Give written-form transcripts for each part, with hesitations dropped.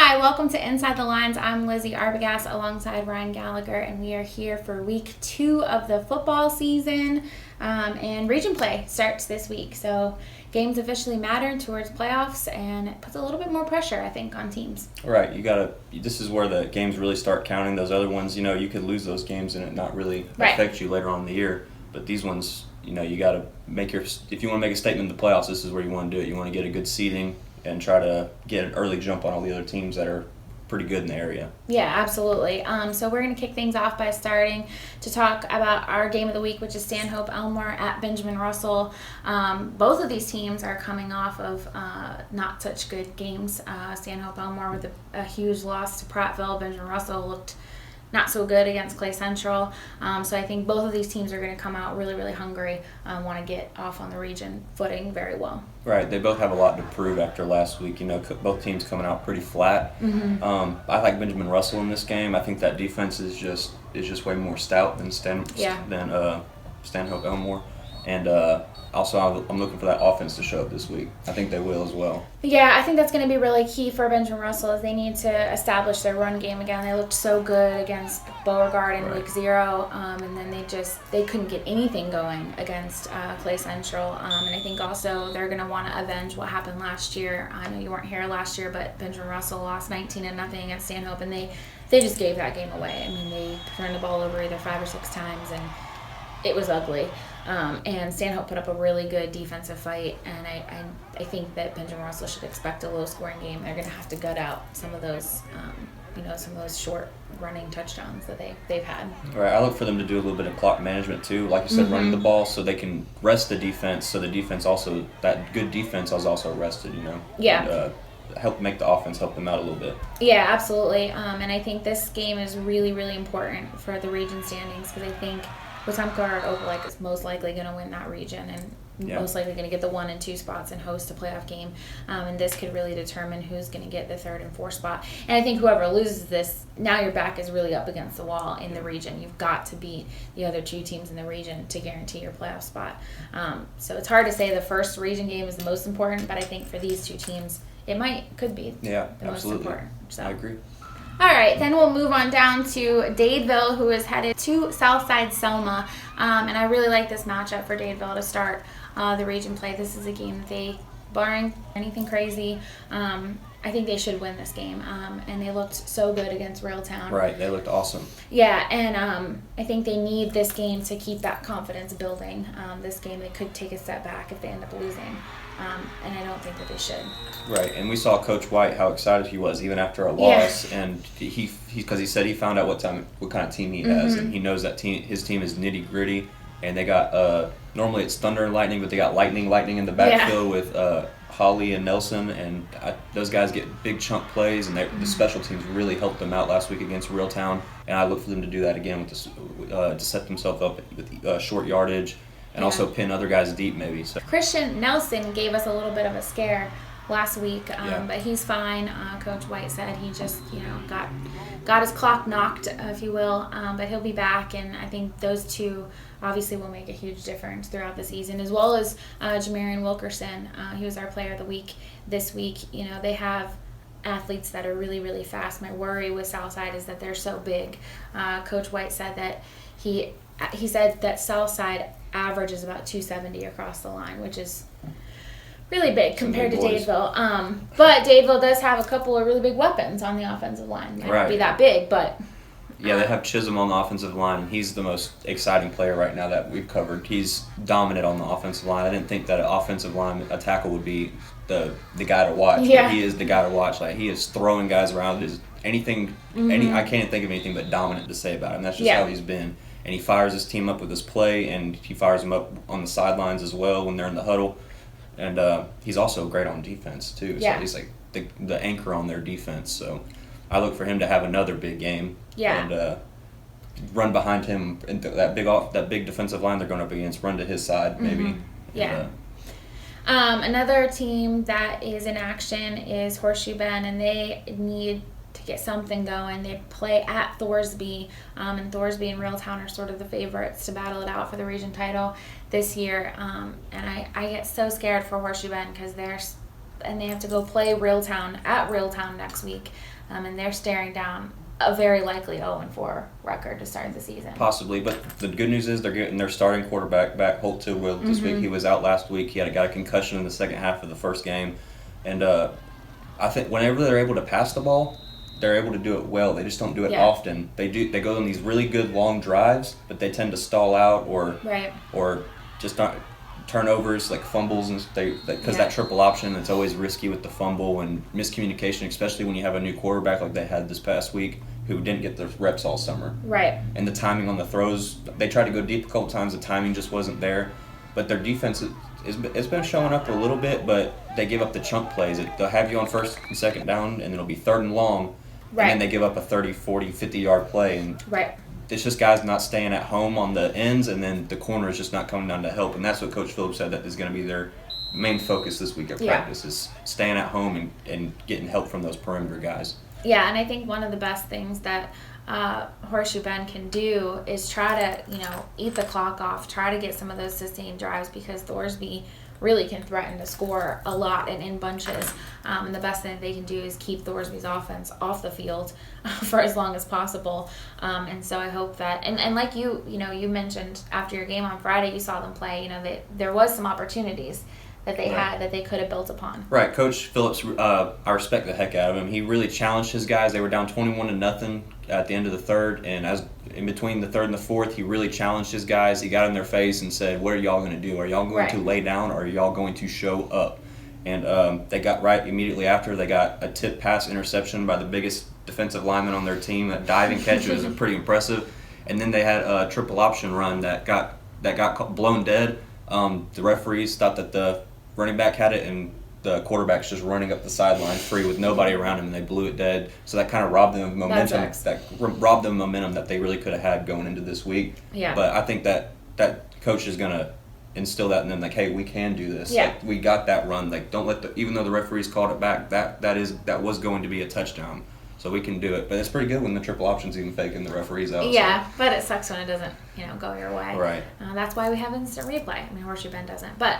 Hi, welcome to Inside the Lines. I'm Lizi Arbogast alongside Ryne Gallacher, and we are here for week 2 of the football season. And region play starts this week, so games officially matter towards playoffs, and it puts a little bit more pressure, I think, on teams. Right, this is where the games really start counting. Those other ones, you could lose those games and it not really affect you later on in the year. But these ones, you got to if you want to make a statement in the playoffs, this is where you want to do it. You want to get a good seeding and try to get an early jump on all the other teams that are pretty good in the area. Yeah, absolutely. So we're going to kick things off by starting to talk about our game of the week, which is Stanhope Elmore at Benjamin Russell. Both of these teams are coming off of not such good games. Stanhope Elmore with a huge loss to Prattville. Benjamin Russell looked not so good against Clay Central. So I think both of these teams are going to come out really, really hungry, want to get off on the region footing very well. Right. They both have a lot to prove after last week. Both teams coming out pretty flat. Mm-hmm. I like Benjamin Russell in this game. I think that defense is just way more stout than Stanhope Elmore. And also, I'm looking for that offense to show up this week. I think they will as well. Yeah, I think that's going to be really key for Benjamin Russell is they need to establish their run game again. They looked so good against Beauregard in week 0, and then they couldn't get anything going against Clay Central. And I think also they're going to want to avenge what happened last year. I know you weren't here last year, but Benjamin Russell lost 19-0 against Stanhope, and they just gave that game away. I mean, they turned the ball over either 5 or 6 times, and it was ugly. And Stanhope put up a really good defensive fight, and I think that Benjamin Russell should expect a low-scoring game. They're going to have to gut out some of those, some of those short running touchdowns that they've had. Right. I look for them to do a little bit of clock management too, like you said, Mm-hmm. running the ball so they can rest the defense. So the defense also, that good defense is also rested. Yeah. And, help make the offense help them out a little bit. Yeah, absolutely. And I think this game is really, really important for the region standings because I think Wetumpka or Opelika is most likely going to win that region and most likely going to get the 1 and 2 spots and host a playoff game. And this could really determine who's going to get the 3rd and 4th spot. And I think whoever loses this, now your back is really up against the wall in the region. You've got to beat the other 2 teams in the region to guarantee your playoff spot. So it's hard to say the first region game is the most important, but I think for these 2 teams, could be the most important. So. I agree. All right, then we'll move on down to Dadeville, who is headed to Southside Selma. And I really like this matchup for Dadeville to start the region play. This is a game that barring anything crazy, I think they should win this game. And they looked so good against Railtown. Right, they looked awesome. Yeah, and I think they need this game to keep that confidence building. This game, they could take a step back if they end up losing. And I don't think that they should. Right, and we saw Coach White how excited he was even after a loss, and because he said he found out what kind of team he has, and he knows that his team is nitty gritty, and they got normally it's Thunder and Lightning, but they got Lightning in the backfield with Holly and Nelson, and those guys get big chunk plays, and the special teams really helped them out last week against Railtown, and I look for them to do that again with to set themselves up with short yardage. And also pin other guys deep, maybe. So Christian Nelson gave us a little bit of a scare last week, but he's fine. Coach White said he just, got his clock knocked, if you will. But he'll be back, and I think those 2 obviously will make a huge difference throughout the season, as well as Jamarian Wilkerson. He was our player of the week this week. They have athletes that are really, really fast. My worry with Southside is that they're so big. Coach White said that he said that Southside average is about 270 across the line, which is really big compared to Dadeville. But Dadeville does have a couple of really big weapons on the offensive line. Might not be that big, but... Yeah, they have Chisholm on the offensive line, and he's the most exciting player right now that we've covered. He's dominant on the offensive line. I didn't think that an offensive line, a tackle would be the guy to watch. Yeah. But he is the guy to watch. Like, he is throwing guys around. I can't think of anything but dominant to say about him. That's just how he's been. And he fires his team up with his play, and he fires them up on the sidelines as well when they're in the huddle. And he's also great on defense, too. So he's like the anchor on their defense. So I look for him to have another big game and run behind him. And that big defensive line they're going up against, run to his side maybe. Another team that is in action is Horseshoe Bend, and they need to get something going. They play at Thorsby, and Thorsby and Railtown are sort of the favorites to battle it out for the region title this year. And I get so scared for Horseshoe Bend because they're and they have to go play Reeltown at Reeltown next week, and they're staring down a very likely 0-4 record to start the season. Possibly, but the good news is they're getting their starting quarterback back, Holt Tidwell, this week. He was out last week. He got a concussion in the second half of the first game. And I think whenever they're able to pass the ball, they're able to do it well. They just don't do it often. They go on these really good long drives, but they tend to stall out or just not turnovers, like fumbles, and because that triple option, it's always risky with the fumble and miscommunication, especially when you have a new quarterback like they had this past week who didn't get the reps all summer. Right. And the timing on the throws, they tried to go deep a couple times, the timing just wasn't there. But their defense it's been showing up a little bit, but they give up the chunk plays. They'll have you on first and second down, and it'll be third and long, and then they give up a 30, 40, 50-yard play. And it's just guys not staying at home on the ends, and then the corner is just not coming down to help. And that's what Coach Phillips said that is going to be their main focus this week at practice, is staying at home and getting help from those perimeter guys. Yeah, and I think one of the best things that Horseshoe Bend can do is try to, eat the clock off, try to get some of those sustained drives, because Thorsby really can threaten to score a lot and in bunches. And the best thing that they can do is keep Thorsby's offense off the field for as long as possible. And so I hope that, and like you mentioned after your game on Friday, you saw them play, there was some opportunities that they had that they could have built upon. Right. Coach Phillips, I respect the heck out of him. He really challenged his guys. They were down 21-0 at the end of the third, and as in between the third and the fourth, he really challenged his guys. He got in their face and said, "What are y'all going to do? Are y'all going to lay down, or are y'all going to show up?" And they got right immediately after. They got a tip pass interception by the biggest defensive lineman on their team. That diving catch was pretty impressive. And then they had a triple option run that got blown dead. The referees thought that the running back had it, and the quarterback's just running up the sideline free with nobody around him, and they blew it dead. So that kind of robbed them of momentum. Robbed them momentum that they really could have had going into this week. Yeah. But I think that coach is gonna instill that in them, like, hey, we can do this. Yeah. Like, we got that run. Like, don't let even though the referees called it back, that was going to be a touchdown. So we can do it. But it's pretty good when the triple option's even faking the referees out. Yeah, so. But it sucks when it doesn't, go your way. Right. That's why we have instant replay. I mean, Horseshoe Bend doesn't, but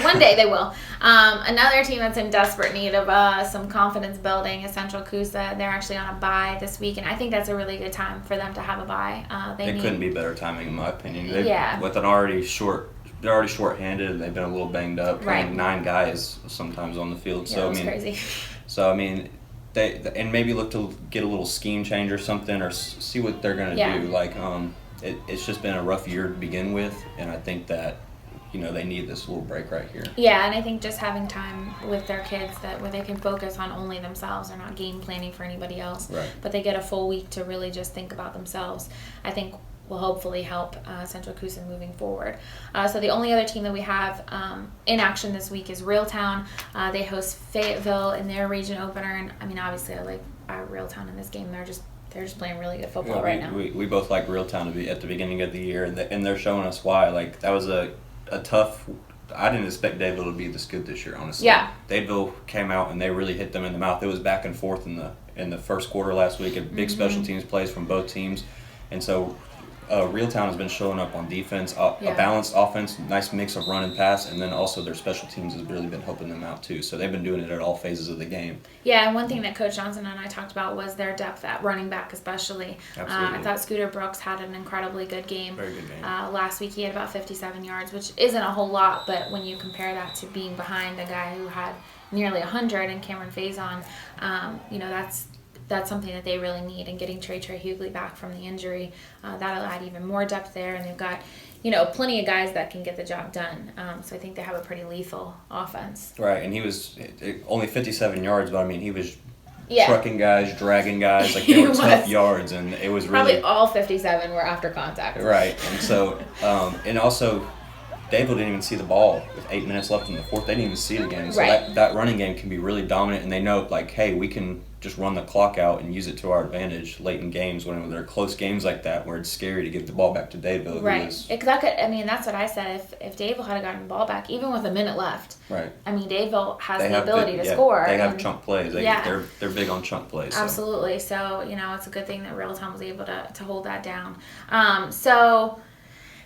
one day they will. Another team that's in desperate need of some confidence building is Central Coosa. They're actually on a bye this week, and I think that's a really good time for them to have a bye. It couldn't be better timing, in my opinion. With an already they're already short-handed, and they've been a little banged up. Playing 9 guys sometimes on the field. Yeah, so crazy. So and maybe look to get a little scheme change or something, or see what they're going to do. Like, it's just been a rough year to begin with, and I think that they need this little break right here. Yeah, and I think just having time with their kids where they can focus on only themselves. They're not game planning for anybody else. Right. But they get a full week to really just think about themselves. I think will hopefully help Central Coosa moving forward. So the only other team that we have in action this week is Reeltown. They host Fayetteville in their region opener, and I mean, obviously I like Reeltown in this game. They're just playing really good football right now. We both like Reeltown to be at the beginning of the year, and they're showing us why. Like, that was a tough. I didn't expect Dadeville to be this good this year, honestly. Yeah. Dadeville came out and they really hit them in the mouth. It was back and forth in the first quarter last week. A big special teams plays from both teams, and so Reeltown has been showing up on defense, a balanced offense, nice mix of run and pass, and then also their special teams has really been helping them out too. So they've been doing it at all phases of the game. Yeah, and one thing that Coach Johnson and I talked about was their depth at running back, especially. Absolutely. I thought Scooter Brooks had an incredibly good game. Very good game. Last week he had about 57 yards, which isn't a whole lot, but when you compare that to being behind a guy who had nearly 100 and Cameron Faison, that's something that they really need, and getting Trey Hughley back from the injury, that'll add even more depth there, and they've got, plenty of guys that can get the job done. So I think they have a pretty lethal offense. Right, and he was only 57 yards, but I mean, he was trucking guys, dragging guys, like they were tough yards, and it was probably really... all 57 were after contact. Right, and so, and also, Dadeville didn't even see the ball with 8 minutes left in the fourth. They didn't even see it again. So that running game can be really dominant, and they know, like, hey, we can just run the clock out and use it to our advantage late in games when there are close games like that where it's scary to give the ball back to Dadeville. Right. That's what I said. If Dadeville had gotten the ball back, even with a minute left, right. I mean, Dadeville has the ability to score. They have chunk plays. They're big on chunk plays. So. Absolutely. So, it's a good thing that Reeltown was able to hold that down. So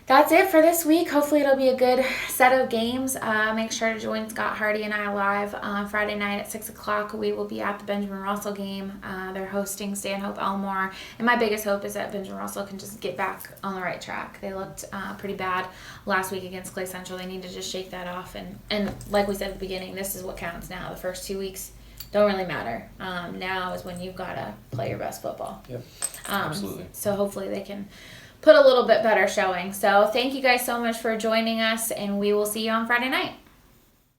That's it for this week. Hopefully it'll be a good set of games. Make sure to join Scott Hardy and I live on Friday night at 6 o'clock. We will be at the Benjamin Russell game. They're hosting Stanhope Elmore. And my biggest hope is that Benjamin Russell can just get back on the right track. They looked pretty bad last week against Clay Central. They need to just shake that off. And like we said at the beginning, this is what counts now. The first 2 weeks don't really matter. Now is when you've got to play your best football. Yep, absolutely. So hopefully they can put a little bit better showing. So thank you guys so much for joining us, and we will see you on Friday night.